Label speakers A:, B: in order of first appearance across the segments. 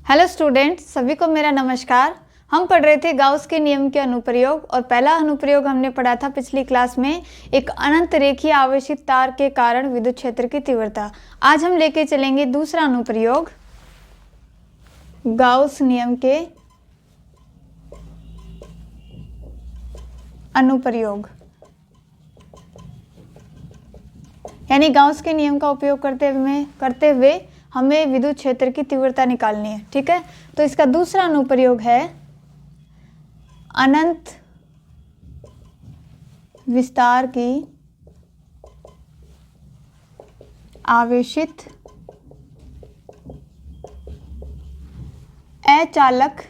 A: Hello students, सभी को मेरा नमस्कार। हम पढ़ रहे थे गाउस के नियम के अनुप्रयोग और पहला अनुप्रयोग हमने पढ़ा था पिछली क्लास में, एक अनंत रेखीय आवेशित तार के कारण विद्युत क्षेत्र की तीव्रता। आज हम लेके चलेंगे दूसरा अनुप्रयोग, गाउस नियम के अनुप्रयोग, यानी गाउस के नियम का उपयोग करते हुए हमें विद्युत क्षेत्र की तीव्रता निकालनी है। ठीक है, तो इसका दूसरा अनुप्रयोग है अनंत विस्तार की आवेशित अचालक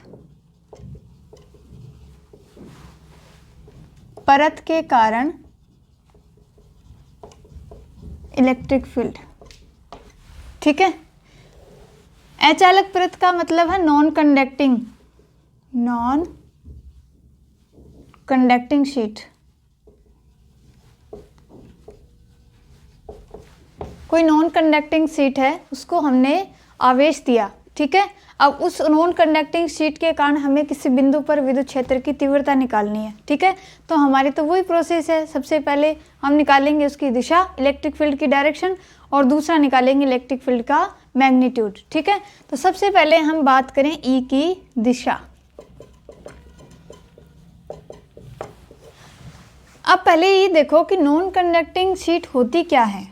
A: परत के कारण इलेक्ट्रिक फील्ड। ठीक है, अचालक परत का मतलब है नॉन कंडक्टिंग शीट। कोई नॉन कंडक्टिंग शीट है, उसको हमने आवेश दिया। ठीक है, अब उस नॉन कंडक्टिंग शीट के कारण हमें किसी बिंदु पर विद्युत क्षेत्र की तीव्रता निकालनी है। ठीक है, तो हमारी तो वही प्रोसेस है। सबसे पहले हम निकालेंगे उसकी दिशा, इलेक्ट्रिक फील्ड की डायरेक्शन, और दूसरा निकालेंगे इलेक्ट्रिक फील्ड का मैग्नीट्यूड। ठीक है, तो सबसे पहले हम बात करें ई की दिशा। अब पहले ये देखो कि नॉन कंडक्टिंग शीट होती क्या है।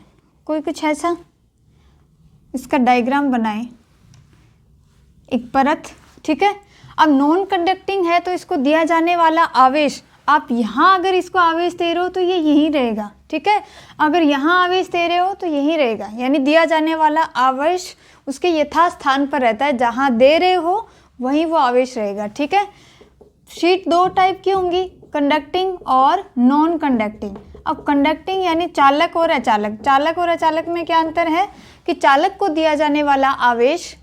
A: कोई कुछ ऐसा, इसका डायग्राम बनाएं, एक परत। ठीक है, अब नॉन कंडक्टिंग है तो इसको दिया जाने वाला आवेश, आप यहाँ अगर इसको आवेश दे रहे हो तो ये यहीं रहेगा। ठीक है, अगर यहाँ आवेश दे रहे हो तो यहीं रहेगा, यानी दिया जाने वाला आवेश उसके यथास्थान पर रहता है, जहाँ दे रहे हो वहीं वो आवेश रहेगा। ठीक है, शीट दो टाइप की होंगी, कंडक्टिंग और नॉन कंडक्टिंग। अब कंडक्टिंग यानी चालक और अचालक। चालक और अचालक में क्या अंतर है कि चालक को दिया जाने वाला आवेश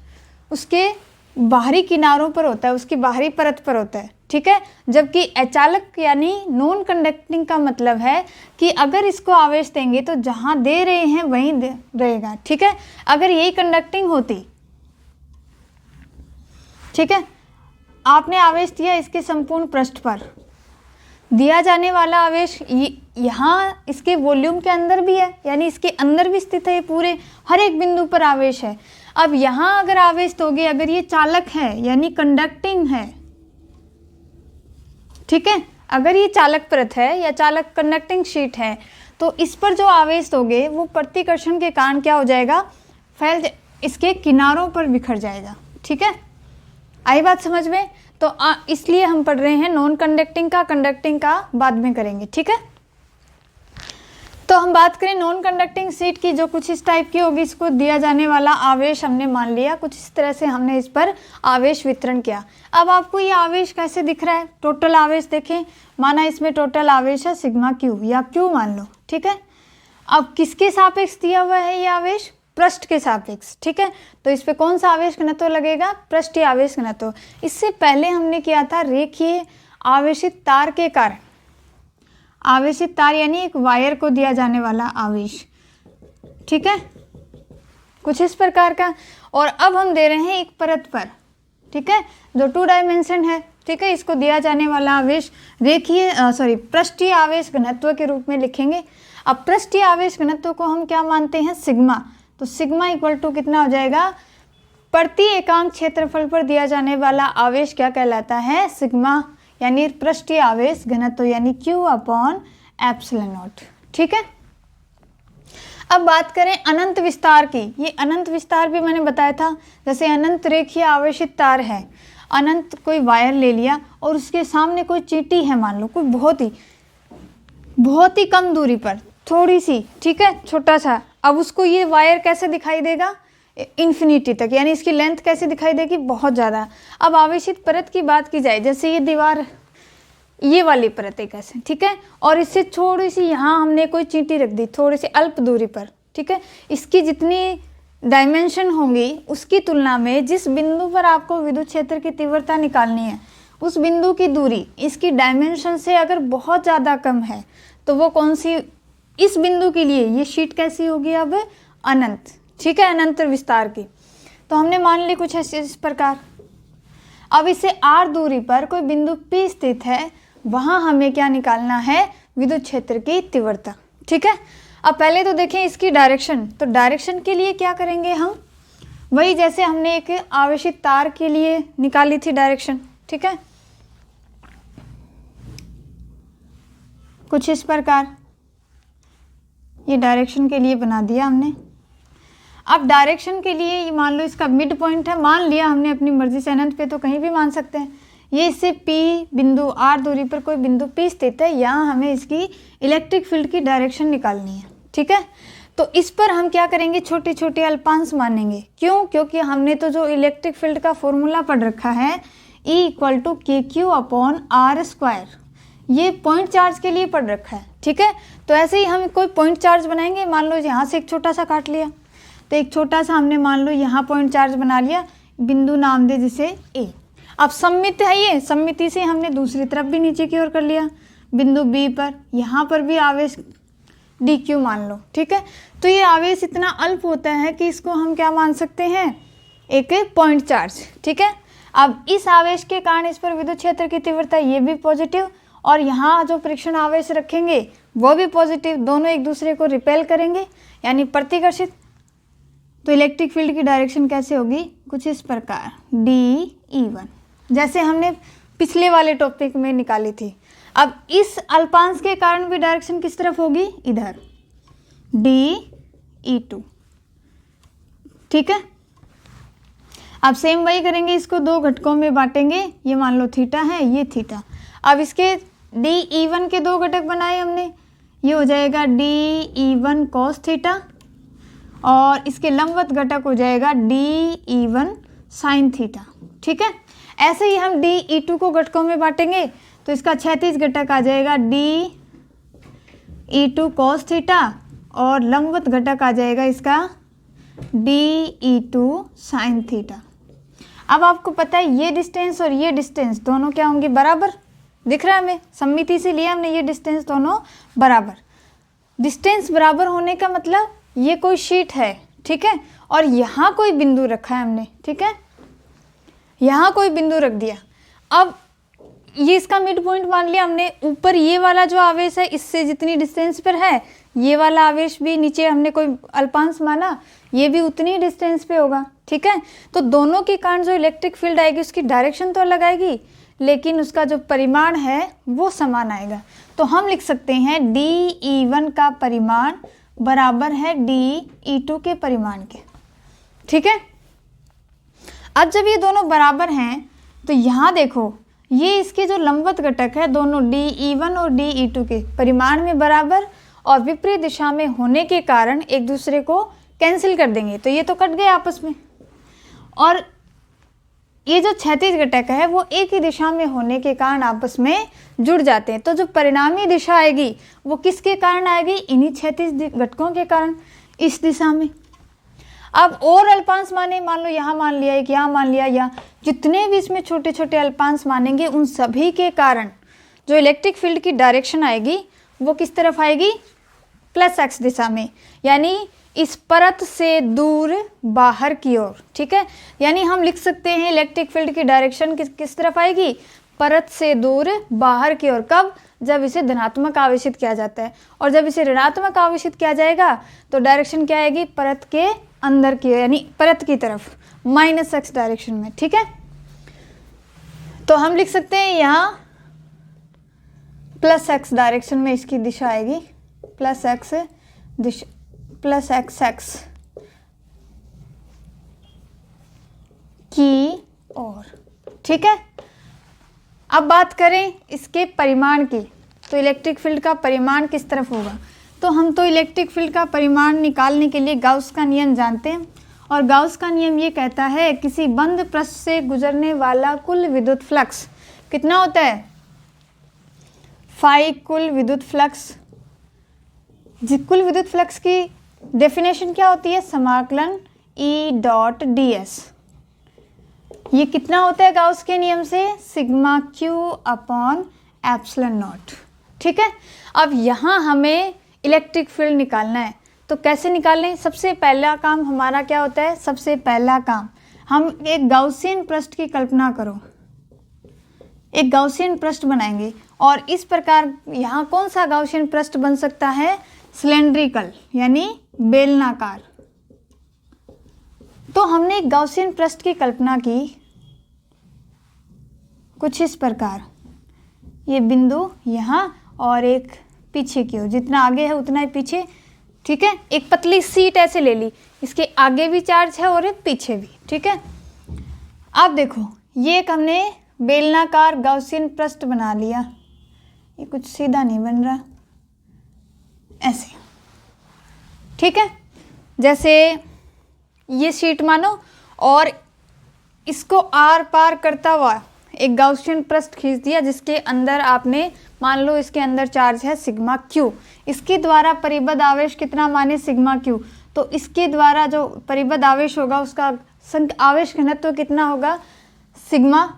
A: उसके बाहरी किनारों पर होता है, उसकी बाहरी परत पर होता है। ठीक है, जबकि अचालक यानी नॉन कंडक्टिंग का मतलब है कि अगर इसको आवेश देंगे तो जहां दे रहे हैं वहीं रहेगा। ठीक है, अगर यही कंडक्टिंग होती, ठीक है, आपने आवेश दिया इसके संपूर्ण पृष्ठ पर, दिया जाने वाला आवेश यहाँ इसके वॉल्यूम के अंदर भी है, यानी इसके अंदर भी स्थित है, पूरे हर एक बिंदु पर आवेश है। अब यहाँ अगर आवेश दोगे, अगर ये चालक है यानी कंडक्टिंग है, ठीक है, अगर ये चालक परत है या चालक कंडक्टिंग शीट है, तो इस पर जो आवेश दोगे वो प्रतिकर्षण के कारण क्या हो जाएगा, फैल इसके किनारों पर बिखर जाएगा। ठीक है, आई बात समझ में? तो इसलिए हम पढ़ रहे हैं नॉन कंडक्टिंग का, कंडक्टिंग का बाद में करेंगे। ठीक है, तो हम बात करें नॉन कंडक्टिंग शीट की, जो कुछ इस टाइप की होगी। इसको दिया जाने वाला आवेश हमने मान लिया, कुछ इस तरह से हमने इस पर आवेश वितरण किया। अब आपको ये आवेश कैसे दिख रहा है, टोटल आवेश देखें, माना इसमें टोटल आवेश है सिग्मा क्यू या क्यू मान लो। ठीक है, अब किसके सापेक्ष दिया हुआ है ये आवेश, पृष्ठ के सापेक्ष। ठीक है, तो इस पे कौन सा आवेश घनत्व लगेगा, पृष्ठीय आवेश घनत्व। इससे पहले हमने किया था रेखीय आवेशित तार के कारण। आवेशित तार यानी एक वायर को दिया जाने वाला आवेश। ठीक है, कुछ इस प्रकार का। और अब हम दे रहे हैं एक परत पर, ठीक है, जो 2 डायमेंशन है। ठीक है, इसको दिया जाने वाला आवेश पृष्ठीय आवेश घनत्व के रूप में लिखेंगे। अब पृष्ठीय आवेश घनत्व को हम क्या मानते हैं, सिग्मा। तो सिग्मा इक्वल टू कितना हो जाएगा, प्रति एकांक क्षेत्रफल पर दिया जाने वाला आवेश क्या कहलाता है, सिग्मा, यानी पृष्ठीय आवेश घनत्व, यानी Q अपॉन एप्सिलॉन नॉट। ठीक है, अब बात करें अनंत विस्तार की। ये अनंत विस्तार भी मैंने बताया था, जैसे अनंत रेखीय आवेशित तार है, अनंत कोई वायर ले लिया और उसके सामने कोई चींटी है, मान लो कोई बहुत ही कम दूरी पर, थोड़ी सी, ठीक है, छोटा सा। अब उसको ये वायर कैसे दिखाई देगा, इन्फिनिटी तक, यानी इसकी लेंथ कैसे दिखाई देगी, बहुत ज़्यादा। अब आवेशित परत की बात की जाए, जैसे ये दीवार, ये वाली परत है कैसे, ठीक है, और इससे थोड़ी सी यहाँ हमने कोई चींटी रख दी, थोड़ी सी अल्प दूरी पर। ठीक है, इसकी जितनी डायमेंशन होंगी उसकी तुलना में जिस बिंदु पर आपको विद्युत क्षेत्र की तीव्रता निकालनी है, उस बिंदु की दूरी इसकी डायमेंशन से अगर बहुत ज़्यादा कम है, तो वो कौन सी, इस बिंदु के लिए ये शीट कैसी होगी, अब अनंत। ठीक है, अनंत विस्तार की। तो हमने मान ली कुछ ऐसे इस प्रकार, अब इसे r दूरी पर कोई बिंदु P स्थित है, वहां हमें क्या निकालना है, विद्युत क्षेत्र की तीव्रता। ठीक है, अब पहले तो देखें इसकी डायरेक्शन। तो डायरेक्शन के लिए क्या करेंगे हम, वही जैसे हमने एक आवेशित तार के लिए निकाली थी डायरेक्शन। ठीक है, कुछ इस प्रकार ये डायरेक्शन के लिए बना दिया हमने। अब डायरेक्शन के लिए ये मान लो इसका मिड पॉइंट है, मान लिया हमने अपनी मर्जी से, अनंत पे तो कहीं भी मान सकते हैं। ये इससे P बिंदु r दूरी पर कोई बिंदु P स्थित है, यहाँ हमें इसकी इलेक्ट्रिक फील्ड की डायरेक्शन निकालनी है। ठीक है, तो इस पर हम क्या करेंगे, छोटे छोटे अल्पांश मानेंगे। क्यों, क्योंकि हमने तो जो इलेक्ट्रिक फील्ड का फॉर्मूला पढ़ रखा है E = kq/r², ये पॉइंट चार्ज के लिए पढ़ रखा है। ठीक है, तो ऐसे ही हम कोई पॉइंट चार्ज बनाएंगे। मान लो यहाँ से एक छोटा सा काट लिया, तो एक छोटा सा हमने मान लो यहाँ पॉइंट चार्ज बना लिया, बिंदु नाम दे जिसे A। अब सममित है ये, सममिति से हमने दूसरी तरफ भी नीचे की ओर कर लिया, बिंदु B पर, यहाँ पर भी आवेश dq मान लो। ठीक है, तो ये आवेश इतना अल्प होता है कि इसको हम क्या मान सकते हैं, एक पॉइंट चार्ज। ठीक है, अब इस आवेश के कारण इस पर विद्युत क्षेत्र की तीव्रता ये भी पॉजिटिव, और यहाँ जो परीक्षण आवेश रखेंगे वो भी पॉजिटिव, दोनों एक दूसरे को रिपेल करेंगे यानी प्रतिकर्षित। तो इलेक्ट्रिक फील्ड की डायरेक्शन कैसे होगी, कुछ इस प्रकार DE1, जैसे हमने पिछले वाले टॉपिक में निकाली थी। अब इस अल्पांश के कारण भी डायरेक्शन किस तरफ होगी, इधर DE2। ठीक है, अब सेम वही करेंगे, इसको दो घटकों में बांटेंगे। ये मान लो थीटा है, ये थीटा। अब इसके DE1 के दो घटक बनाए हमने, ये हो जाएगा DE1 cos थीटा, और इसके लंबवत घटक हो जाएगा DE1 sin थीटा। ठीक है, ऐसे ही हम DE2 को घटकों में बांटेंगे, तो इसका क्षैतिज घटक आ जाएगा DE2 cos थीटा, और लंबवत घटक आ जाएगा इसका DE2 sin थीटा। अब आपको पता है ये डिस्टेंस और ये डिस्टेंस दोनों क्या होंगे, बराबर। दिख रहा है हमें, सममिति से लिया हमने, ये डिस्टेंस दोनों बराबर। डिस्टेंस बराबर होने का मतलब ये कोई शीट है, ठीक है, और यहाँ कोई बिंदु रखा है हमने। ठीक है, यहाँ कोई बिंदु रख दिया। अब ये इसका मिड पॉइंट मान लिया हमने। ऊपर ये वाला जो आवेश है इससे जितनी डिस्टेंस पर है, ये वाला आवेश भी नीचे हमने कोई अल्पांश माना, ये भी उतनी डिस्टेंस पे होगा। ठीक है, तो दोनों के कारण जो इलेक्ट्रिक फील्ड आएगी उसकी डायरेक्शन तो अलग आएगी, लेकिन उसका जो परिमाण है वो समान आएगा। तो हम लिख सकते हैं DE1 का परिमाण बराबर है DE2 के परिमाण के। ठीक है, अब जब ये दोनों बराबर हैं तो यहाँ देखो, ये इसके जो लंबवत घटक है दोनों DE1 और DE2 के परिमाण में बराबर और विपरीत दिशा में होने के कारण एक दूसरे को कैंसिल कर देंगे, तो ये तो कट गए आपस में। और ये जो क्षैतिज घटक है वो एक ही दिशा में होने के कारण आपस में जुड़ जाते हैं। तो जो परिणामी दिशा आएगी वो किसके कारण आएगी, इन्हीं क्षैतिज घटकों के कारण, इस दिशा में। अब और अल्पांश माने, मान लो यहाँ मान लिया, एक यहाँ मान लिया, या जितने भी इसमें छोटे छोटे अल्पांश मानेंगे उन सभी के कारण जो इलेक्ट्रिक फील्ड की डायरेक्शन आएगी वो किस तरफ आएगी, +x दिशा में, यानी इस परत से दूर बाहर की ओर। ठीक है, यानी हम लिख सकते हैं इलेक्ट्रिक फील्ड की डायरेक्शन किस तरफ आएगी, परत से दूर बाहर की ओर। कब, जब इसे धनात्मक आवेशित किया जाता है, और जब इसे ऋणात्मक आवेशित किया जाएगा तो डायरेक्शन क्या आएगी, परत के अंदर की, यानी परत की तरफ, -x डायरेक्शन में। ठीक है, तो हम लिख सकते हैं यहाँ +x डायरेक्शन में इसकी दिशा आएगी, +x दिशा, +xx की ओर। ठीक है, अब बात करें इसके परिमाण की, तो इलेक्ट्रिक फील्ड का परिमाण किस तरफ होगा। तो हम तो इलेक्ट्रिक फील्ड का परिमाण निकालने के लिए गाउस का नियम जानते हैं, और गाउस का नियम ये कहता है किसी बंद पृष्ठ से गुजरने वाला कुल विद्युत फ्लक्स कितना होता है, फाई कुल विद्युत फ्लक्स। कुल विद्युत फ्लक्स की डेफिनेशन क्या होती है, समाकलन E.ds। ये कितना होता है गाउस के नियम से, σq/ε0। ठीक है, अब यहाँ हमें इलेक्ट्रिक फील्ड निकालना है, तो कैसे निकालें। सबसे पहला काम हमारा क्या होता है, सबसे पहला काम हम एक गाउसियन पृष्ठ की कल्पना करो। एक गाउसियन पृष्ठ बनाएंगे और इस प्रकार यहाँ कौन सा गाउसियन पृष्ठ बन सकता है? सिलेंड्रिकल यानी बेलनाकार। तो हमने एक गाउसियन पृष्ठ की कल्पना की कुछ इस प्रकार, ये बिंदु यहाँ और एक पीछे की ओर, जितना आगे है उतना ही पीछे, ठीक है। एक पतली सीट ऐसे ले ली, इसके आगे भी चार्ज है और एक पीछे भी, ठीक है। अब देखो ये एक हमने बेलनाकार गाउसियन पृष्ठ बना लिया, ये कुछ सीधा नहीं बन रहा, ऐसे, ठीक है। जैसे ये शीट मानो और इसको आर पार करता हुआ एक गाउसियन पृष्ठ खींच दिया, जिसके अंदर आपने मान लो इसके अंदर चार्ज है सिग्मा क्यू, इसके द्वारा परिबद्ध आवेश कितना माने? Sigma Q. तो इसके द्वारा जो परिबद्ध आवेश होगा उसका आवेश घनत्व तो कितना होगा? सिग्मा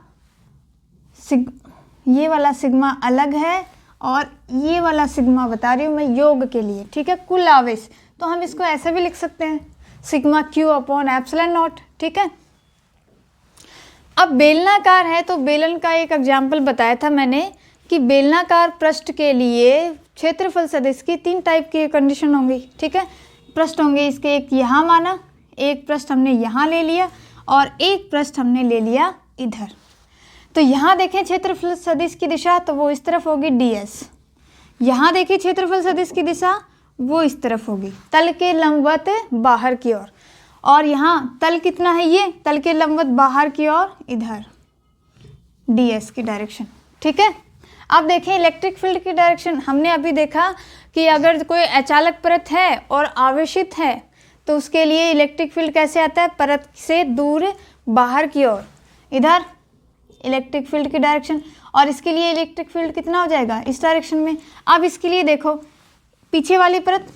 A: ये वाला सिग्मा अलग है और ये वाला सिग्मा बता रही हूँ मैं योग के लिए, ठीक है, कुल आवेश। तो हम इसको ऐसे भी लिख सकते हैं, sigma q upon epsilon naught, ठीक है। अब बेलनाकार है तो बेलन का एक एग्जाम्पल बताया था मैंने कि बेलनाकार पृष्ठ के लिए क्षेत्रफल सदिश की 3 टाइप की कंडीशन होंगी, ठीक है। पृष्ठ होंगे इसके, एक यहाँ माना, एक पृष्ठ हमने यहाँ ले लिया और एक पृष्ठ हमने ले लिया इधर। तो यहाँ देखें क्षेत्रफल सदिश की दिशा, तो वो इस तरफ होगी ds। यहाँ देखिए क्षेत्रफल सदिश की दिशा, वो इस तरफ होगी, तल के लंबवत बाहर की ओर। और यहाँ तल कितना है? ये तल के लंबवत बाहर की ओर, इधर ds की डायरेक्शन, ठीक है। अब देखें इलेक्ट्रिक फील्ड की डायरेक्शन, हमने अभी देखा कि अगर कोई अचालक परत है और आवेशित है तो उसके लिए इलेक्ट्रिक फील्ड कैसे आता है? परत से दूर बाहर की ओर, इधर इलेक्ट्रिक फील्ड की डायरेक्शन। और इसके लिए इलेक्ट्रिक फील्ड कितना हो जाएगा? इस डायरेक्शन में। अब इसके लिए देखो पीछे वाली परत,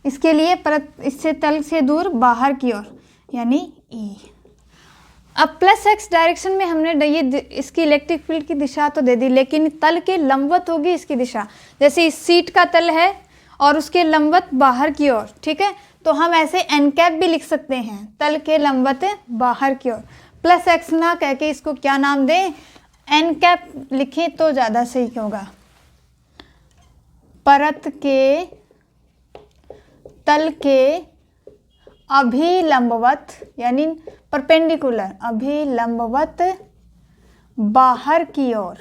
A: इसके लिए परत इससे तल से दूर बाहर की ओर यानी E। अब प्लस x डायरेक्शन में हमने ये इसकी इलेक्ट्रिक फील्ड की दिशा तो दे दी, लेकिन तल के लंबवत होगी इसकी दिशा। जैसे इस सीट का तल है और उसके लंबवत बाहर की ओर, ठीक है। तो हम ऐसे n कैप भी लिख सकते हैं, तल के लंबवत बाहर की ओर। प्लस x ना कह के इसको क्या नाम दें? n कैप लिखें तो ज़्यादा सही होगा। परत के तल के अभिलंबवत यानी परपेंडिकुलर, अभिलंबवत बाहर की ओर,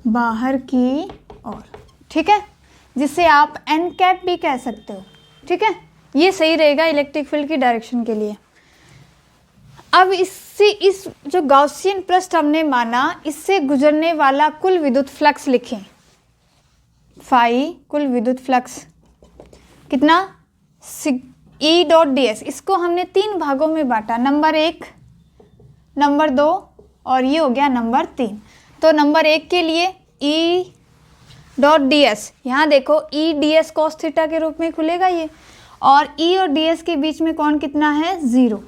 A: बाहर की ओर, ठीक है, जिसे आप n कैप भी कह सकते हो, ठीक है। ये सही रहेगा इलेक्ट्रिक फील्ड की डायरेक्शन के लिए। अब इससे इस जो गाउसियन पृष्ठ हमने माना, इससे गुजरने वाला कुल विद्युत फ्लक्स लिखें, फाई कुल विद्युत फ्लक्स कितना? E dot ds। इसको हमने 3 भागों में बांटा, नंबर 1, नंबर 2 और ये हो गया नंबर 3। तो नंबर 1 के लिए E डॉट ds, यहाँ देखो E ds cos थीटा के रूप में खुलेगा ये, और E और ds के बीच में कौन कितना है? 0।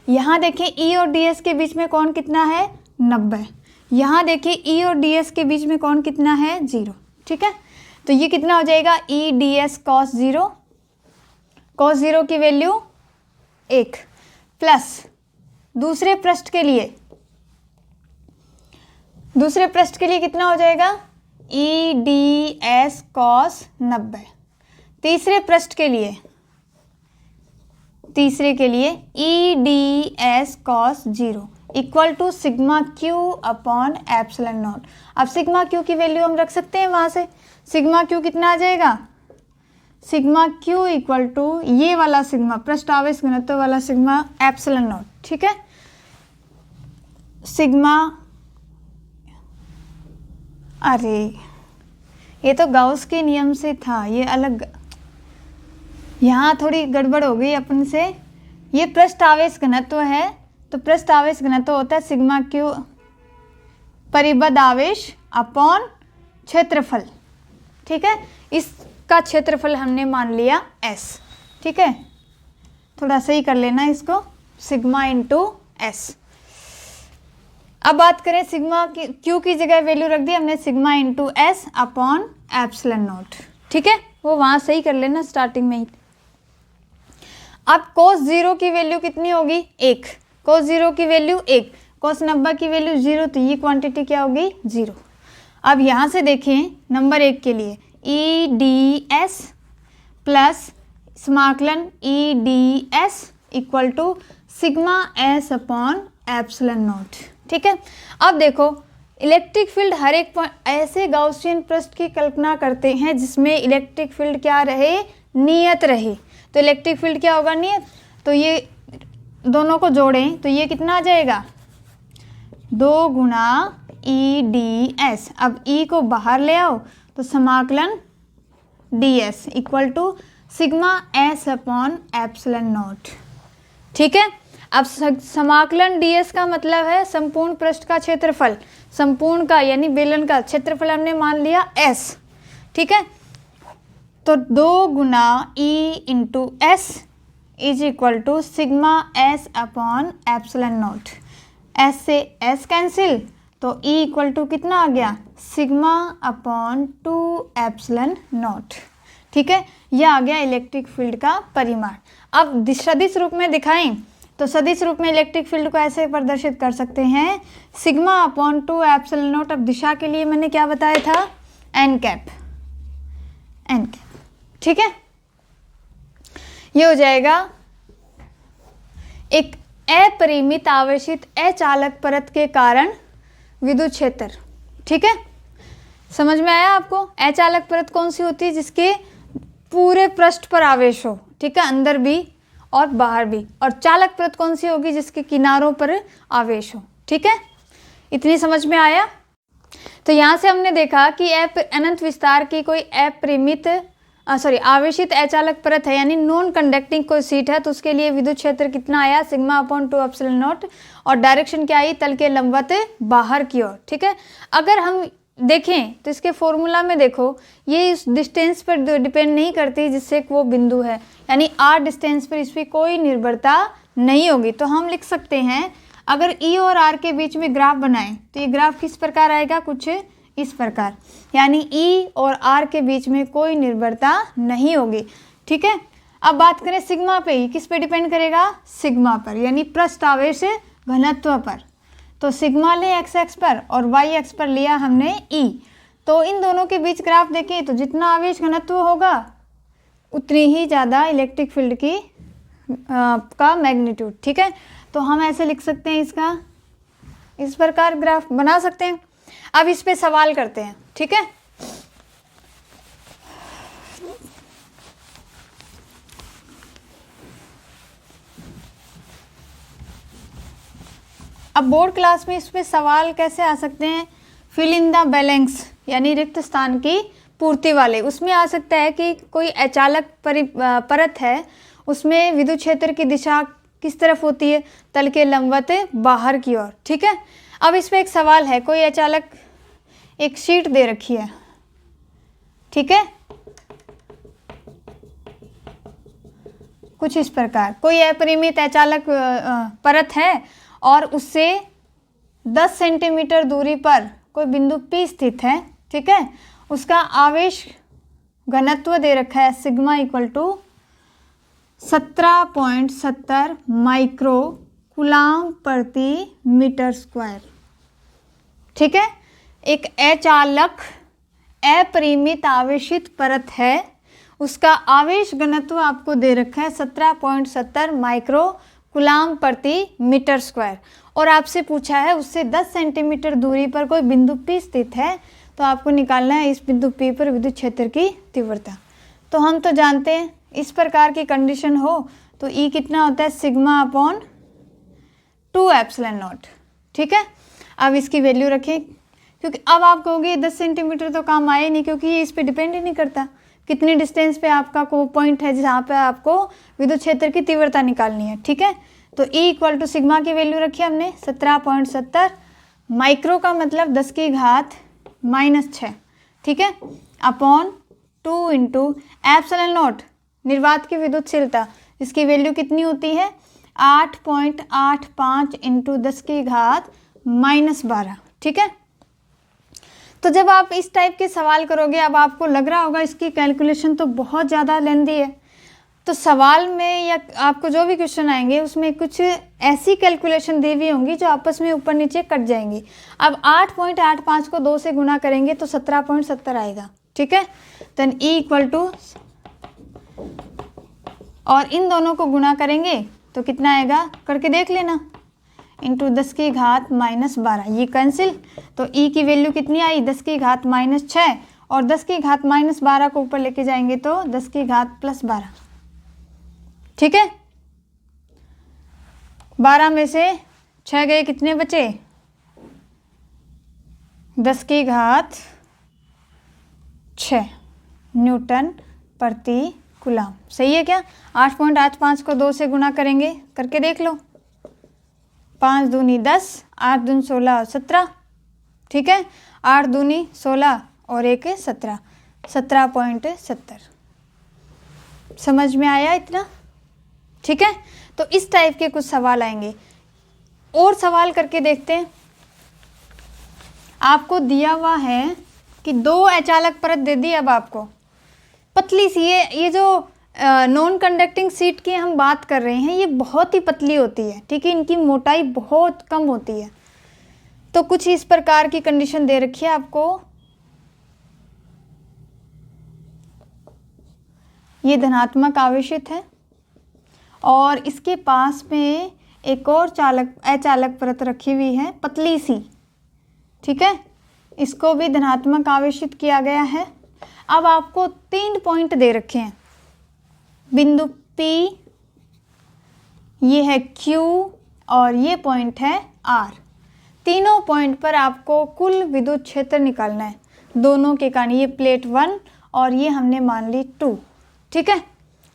A: यहाँ देखें E और ds के बीच में कौन कितना है? 90। यहाँ देखें E और ds के बीच में कौन कितना है? 0, ठीक है। तो ये कितना हो जाएगा? E ds cos 0, cos 0 की वैल्यू 1, प्लस दूसरे पृष्ठ के लिए कितना हो जाएगा? E ds cos 90। तीसरे पृष्ठ के लिए E ds cos 0 equal to sigma q upon epsilon naught. अब सिग्मा क्यू की वैल्यू हम रख सकते हैं वहाँ से। सिग्मा क्यू कितना आ जाएगा? सिग्मा क्यू इक्वल टू ये वाला सिग्मा, पृष्ठ आवेश घनत्व वाला सिग्मा एप्सिलॉन नॉट, ठीक है। सिग्मा, अरे ये तो गाउस के नियम से था, ये अलग, यहाँ थोड़ी गड़बड़ हो गई अपन से। ये पृष्ठ आवेश घनत्व है, तो पृष्ठ आवेश घनत्व होता है सिग्मा क्यू परिबद्ध आवेश अपॉन क्षेत्रफल, ठीक है। इसका क्षेत्रफल हमने मान लिया S, ठीक है। थोड़ा सही कर लेना इसको, सिग्मा इंटू S। अब बात करें सिग्मा की, क्यू की जगह वैल्यू रख दी हमने sigma into S upon epsilon naught, ठीक है। वो वहाँ सही कर लेना स्टार्टिंग में ही। अब cos 0 की वैल्यू कितनी होगी? 1। cos 0 की वैल्यू 1। cos 90 की वैल्यू 0, तो ये क्वांटिटी क्या होगी 0। अब यहाँ से देखें नंबर 1 के लिए EDS प्लस समाकलन EDS equal to sigma S upon epsilon naught. ठीक है, अब देखो इलेक्ट्रिक फील्ड हर एक ऐसे गाउसियन पृष्ठ की कल्पना करते हैं जिसमें इलेक्ट्रिक फील्ड क्या रहे, नियत रहे। तो इलेक्ट्रिक फील्ड क्या होगा, नियत। तो ये दोनों को जोड़ें तो ये कितना आ जाएगा, 2 गुना EDS। अब E को बाहर ले आओ तो समाकलन DS equal to sigma S upon epsilon naught. ठीक है, अब समाकलन DS का मतलब है संपूर्ण पृष्ठ का क्षेत्रफल, संपूर्ण का यानी बेलन का क्षेत्रफल हमने मान लिया S। ठीक है, तो 2 गुना E into S is equal to sigma S upon epsilon naught. S से S कैंसिल तो E इक्वल टू कितना आ गया, सिग्मा अपॉन 2 एप्सिलॉन नॉट। ठीक है, यह आ गया इलेक्ट्रिक फील्ड का परिमाण। अब सदिश रूप में दिखाएं तो सदिश रूप में इलेक्ट्रिक फील्ड को ऐसे प्रदर्शित कर सकते हैं, सिग्मा अपॉन 2 एप्सिलॉन नॉट। अब दिशा के लिए मैंने क्या बताया था, एन कैप। ठीक है, ये हो जाएगा एक अपरिमित आवेशित अचालक परत के कारण विद्युत क्षेत्र। ठीक है, समझ में आया आपको। अचालक परत कौन सी होती है, जिसके पूरे पृष्ठ पर आवेश हो। ठीक है, अंदर भी और बाहर भी। और चालक परत कौन सी होगी, जिसके किनारों पर आवेश हो। ठीक है, इतनी समझ में आया। तो यहाँ से हमने देखा कि अनंत विस्तार की कोई अपरिमित आवेशित अचालक परत है, यानी नॉन कंडक्टिंग कोई सीट है, तो उसके लिए विद्युत क्षेत्र कितना आया, सिग्मा अपॉन 2 एप्सिलॉन नॉट। और डायरेक्शन क्या आई, तल के लंबवत बाहर की ओर। ठीक है, अगर हम देखें तो इसके फॉर्मूला में देखो, ये इस डिस्टेंस पर डिपेंड नहीं करती जिससे वो बिंदु है, यानी r डिस्टेंस पर इस पर कोई निर्भरता नहीं होगी। तो हम लिख सकते हैं, अगर E और R के बीच में ग्राफ बनाएं तो ये ग्राफ किस प्रकार आएगा, कुछ इस प्रकार, यानी E और R के बीच में कोई निर्भरता नहीं होगी। ठीक है, अब बात करें सिग्मा पे, ही किस पे डिपेंड करेगा, सिग्मा पर, यानी पृष्ठ आवेश घनत्व पर। तो सिग्मा ले x एक्स पर और y एक्स पर लिया हमने E। तो इन दोनों के बीच ग्राफ देखें तो जितना आवेश घनत्व होगा उतनी ही ज़्यादा इलेक्ट्रिक फील्ड की का मैग्नीट्यूड। ठीक है, तो हम ऐसे लिख सकते हैं, इसका इस प्रकार ग्राफ बना सकते हैं। अब इस पे सवाल करते हैं। ठीक है, अब बोर्ड क्लास में इस पे सवाल कैसे आ सकते हैं, फिल इन द बैलेंस यानी रिक्त स्थान की पूर्ति वाले। उसमें आ सकता है कि कोई अचालक परत है, उसमें विद्युत क्षेत्र की दिशा किस तरफ होती है, तल के लंबवत बाहर की ओर। ठीक है, अब इस पे एक सवाल है, कोई अचालक एक शीट दे रखी है। ठीक है, कुछ इस प्रकार कोई अपरिमित अचालक परत है और उससे 10 सेंटीमीटर दूरी पर कोई बिंदु P स्थित है। ठीक है, उसका आवेश घनत्व दे रखा है sigma equal to 17.70 micro coulomb प्रति मीटर स्क्वायर। ठीक है, एक अचालक अपरिमित आवेशित परत है, उसका आवेश घनत्व आपको दे रखा है 17.70 माइक्रो कूलाम प्रति मीटर स्क्वायर, और आपसे पूछा है उससे 10 सेंटीमीटर दूरी पर कोई बिंदु P स्थित है, तो आपको निकालना है इस बिंदु P पर विद्युत क्षेत्र की तीव्रता। तो हम तो जानते हैं इस प्रकार की कंडीशन हो तो E कितना होता है, सिग्मा अपॉन 2 एप्सिलॉन नॉट। ठीक है, अब इसकी वैल्यू रखें, क्योंकि अब आप कहोगे 10 सेंटीमीटर तो काम आए नहीं, क्योंकि ये इस पर डिपेंड ही नहीं करता कितनी डिस्टेंस पे आपका को पॉइंट है जहाँ पे आपको विद्युत क्षेत्र की तीव्रता निकालनी है। ठीक है, तो E इक्वल टू सिग्मा की वैल्यू रखी हमने 17.70, माइक्रो का मतलब 10 की घात -6। ठीक है, अपॉन 2 इंटू एप्सिलॉन नॉट निर्वात की विद्युतशीलता, इसकी वैल्यू कितनी होती है 8.85 इंटू 10 की घात -12। ठीक है, तो जब आप इस टाइप के सवाल करोगे, अब आपको लग रहा होगा इसकी कैलकुलेशन तो बहुत ज़्यादा लेंदी है, तो सवाल में या आपको जो भी क्वेश्चन आएंगे उसमें कुछ ऐसी कैलकुलेशन दी हुई होंगी जो आपस में ऊपर नीचे कट जाएंगी। अब 8.85 को 2 से गुना करेंगे तो 17.70 आएगा, ठीक है। देन ई इक्वल टू, और इन दोनों को गुना करेंगे तो कितना आएगा, करके देख लेना, इंटू 10 की घात -12, ये कैंसिल, तो ई की वैल्यू कितनी आई, 10 की घात -6, और 10 की घात -12 को ऊपर लेके जाएंगे तो 10 की घात +12, ठीक है। 12 में से 6 गए, कितने बचे, 10 की घात 6 न्यूटन प्रति कूलम, सही है क्या। 8.85 को 2 से गुना करेंगे, करके देख लो, 5 दूनी 10, 8 दूनी 16 और 17, ठीक है। 8 दूनी 16 और 1 17, 17.70। समझ में आया इतना, ठीक है। तो इस टाइप के कुछ सवाल आएंगे। और सवाल करके देखते हैं। आपको दिया हुआ है कि 2 अचालक परत दे दी, अब आपको पतली सी, ये जो नॉन कंडक्टिंग शीट की हम बात कर रहे हैं, ये बहुत ही पतली होती है, ठीक है, इनकी मोटाई बहुत कम होती है। तो कुछ इस प्रकार की कंडीशन दे रखी है आपको, ये धनात्मक आवेशित है और इसके पास में एक और अचालक परत रखी हुई है पतली सी, ठीक है, इसको भी धनात्मक आवेशित किया गया है। अब आपको 3 पॉइंट दे रखे हैं, बिंदु P, ये है Q और ये पॉइंट है R। तीनों पॉइंट पर आपको कुल विद्युत क्षेत्र निकालना है दोनों के कारण। ये प्लेट 1 और ये हमने मान ली 2, ठीक है,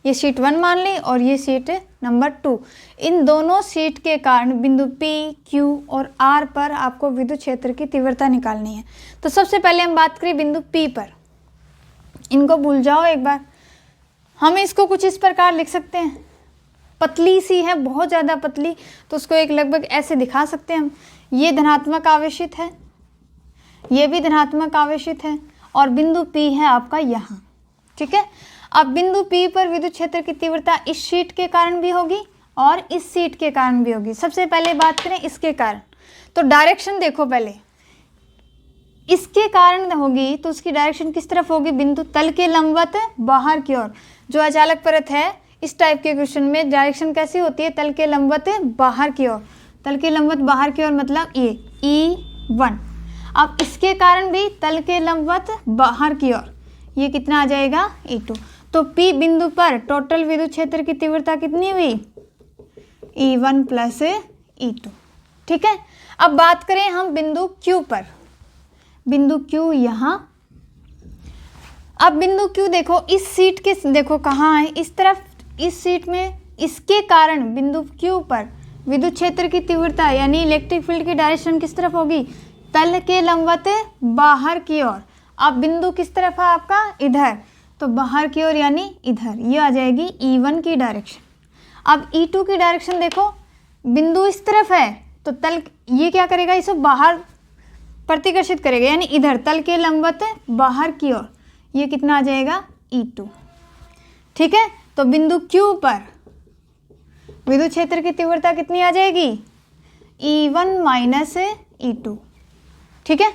A: ये शीट 1 मान ली और ये शीट नंबर 2। इन दोनों शीट के कारण बिंदु P, Q और R पर आपको विद्युत क्षेत्र की तीव्रता निकालनी है। तो सबसे पहले हम बात करें बिंदु P पर, इनको भूल जाओ एक बार। हम इसको कुछ इस प्रकार लिख सकते हैं, पतली सी है, बहुत ज़्यादा पतली, तो उसको एक लगभग ऐसे दिखा सकते हैं हम। ये धनात्मक आवेशित है, ये भी धनात्मक आवेशित है, और बिंदु P है आपका यहाँ, ठीक है। अब बिंदु P पर विद्युत क्षेत्र की तीव्रता इस शीट के कारण भी होगी और इस शीट के कारण भी होगी। सबसे पहले बात करें इसके कारण, तो डायरेक्शन देखो पहले, इसके कारण होगी तो उसकी डायरेक्शन किस तरफ होगी, बिंदु तल के लंबवत बाहर की ओर। जो अचालक परत है इस टाइप के क्वेश्चन में डायरेक्शन कैसी होती है, तल के लंबवत बाहर की ओर। तल के लंबवत बाहर की ओर मतलब ये E1। अब इसके कारण भी तल के लंबवत बाहर की ओर, ये कितना आ जाएगा, E2। तो P बिंदु पर टोटल विद्युत क्षेत्र की तीव्रता कितनी हुई, E1 प्लस E2, ठीक है। अब बात करें हम बिंदु Q पर, बिंदु Q यहाँ। अब बिंदु Q देखो, इस सीट के देखो कहाँ है, इस तरफ, इस सीट में, इसके कारण बिंदु Q पर विद्युत क्षेत्र की तीव्रता यानी इलेक्ट्रिक फील्ड की डायरेक्शन किस तरफ होगी, तल के लंबवत बाहर की ओर। अब बिंदु किस तरफ है आपका, इधर, तो बाहर की ओर यानी इधर, ये आ जाएगी E1 की डायरेक्शन। अब E2 की डायरेक्शन देखो, बिंदु इस तरफ है तो तल, ये क्या करेगा, इसे बाहर प्रतिकर्षित करेगा यानी इधर, तल के लंबवत बाहर की ओर, ये कितना आ जाएगा, E2, ठीक है। तो बिंदु Q पर विद्युत क्षेत्र की तीव्रता कितनी आ जाएगी, E1 माइनस E2, ठीक है,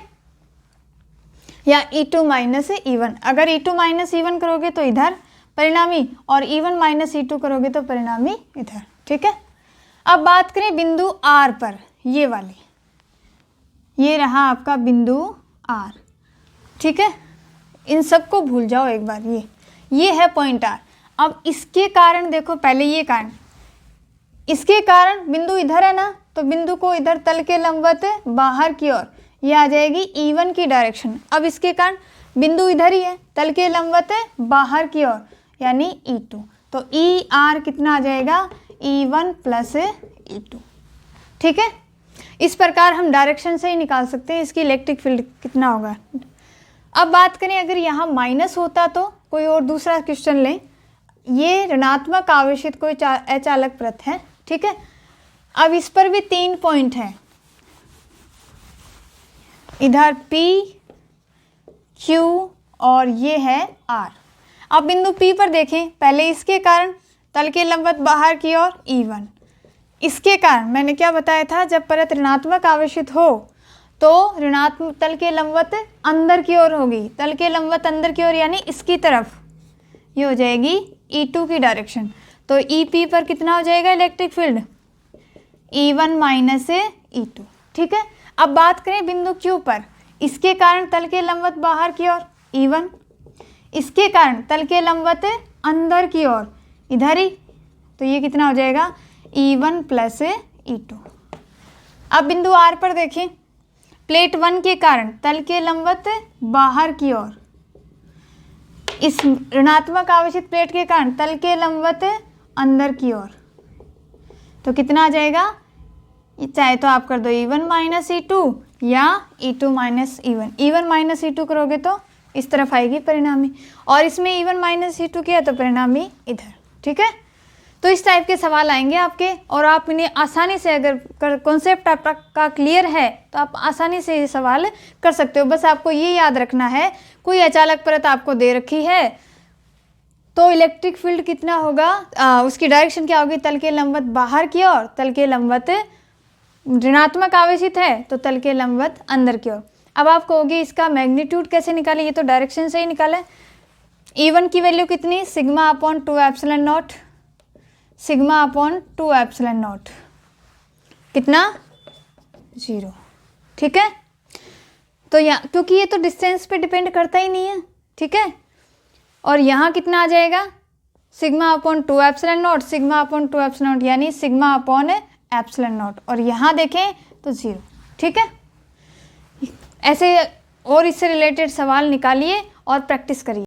A: या E2 माइनस E1। अगर E2 माइनस E1 करोगे तो इधर परिणामी, और E1 माइनस E2 करोगे तो परिणामी इधर, ठीक है। अब बात करें बिंदु R पर, ये वाली, ये रहा आपका बिंदु R, ठीक है। इन सबको भूल जाओ एक बार, ये है पॉइंट R। अब इसके कारण देखो, पहले ये कारण, इसके कारण बिंदु इधर है ना, तो बिंदु को इधर तल के लंबवत बाहर की ओर, ये आ जाएगी E1 की डायरेक्शन। अब इसके कारण बिंदु इधर ही है, तल के लंबवत बाहर की ओर यानी E2, तो ER कितना आ जाएगा, E1 प्लस E2, ठीक है। इस प्रकार हम डायरेक्शन से ही निकाल सकते हैं इसकी इलेक्ट्रिक फील्ड कितना होगा। अब बात करें अगर यहाँ माइनस होता तो कोई और दूसरा क्वेश्चन लें। ये ऋणात्मक आवेशित कोई अचालक परत है, ठीक है। अब इस पर भी 3 पॉइंट हैं, इधर P, Q और ये है R। अब बिंदु P पर देखें, पहले इसके कारण तल के लंबवत बाहर की ओर E1। इसके कारण मैंने क्या बताया था, जब परत ऋणात्मक आवेशित हो तो ऋणात्मक तल के लंबवत अंदर की ओर होगी, तल के लंबवत अंदर की ओर यानी इसकी तरफ, ये हो जाएगी E2 की डायरेक्शन। तो EP पर कितना हो जाएगा electric field, E1 minus E2। ठीक है, अब बात करें बिंदु Q पर, इसके कारण तल के लंबवत बाहर की ओर E1, इसके कारण तल के लंबवत अंदर की ओर इधर ही, तो ये कितना हो जाएगा E1 प्लस E2। अब बिंदु R पर देखें, प्लेट 1 के कारण तल के लंबवत बाहर की ओर, इस ऋणात्मक आवेशित प्लेट के कारण तल के लंबवत अंदर की ओर, तो कितना आ जाएगा, चाहे तो आप कर दो E1 माइनस E2 या E2 minus E1। E1 minus E2 करोगे तो इस तरफ आएगी परिणामी, और इसमें E1 माइनस E2 किया तो परिणामी इधर। ठीक है, तो इस टाइप के सवाल आएंगे आपके, और आप इन्हें आसानी से, अगर कॉन्सेप्ट आपका क्लियर है तो आप आसानी से ये सवाल कर सकते हो। बस आपको ये याद रखना है, कोई अचालक परत आपको दे रखी है तो इलेक्ट्रिक फील्ड कितना होगा, उसकी डायरेक्शन क्या होगी, तल के लंबवत बाहर की ओर, तल के लंबवत ऋणात्मक आवेशित है तो तल के लंबवत अंदर की ओर। अब आप कहोगे इसका मैग्नीट्यूड कैसे निकाले, ये तो डायरेक्शन से ही निकाले। E1 की वैल्यू कितनी, sigma upon 2 epsilon not, sigma upon 2 epsilon not कितना 0। ठीक है, तो यहाँ क्योंकि ये तो डिस्टेंस पे डिपेंड करता ही नहीं है। ठीक है, और यहाँ कितना आ जाएगा, sigma upon 2 epsilon not, sigma upon 2 epsilon not यानी सिग्मा अपॉन एप्सिलॉन नॉट, और यहाँ देखें तो 0। ठीक है, ऐसे और इससे रिलेटेड सवाल निकालिए और प्रैक्टिस करिए।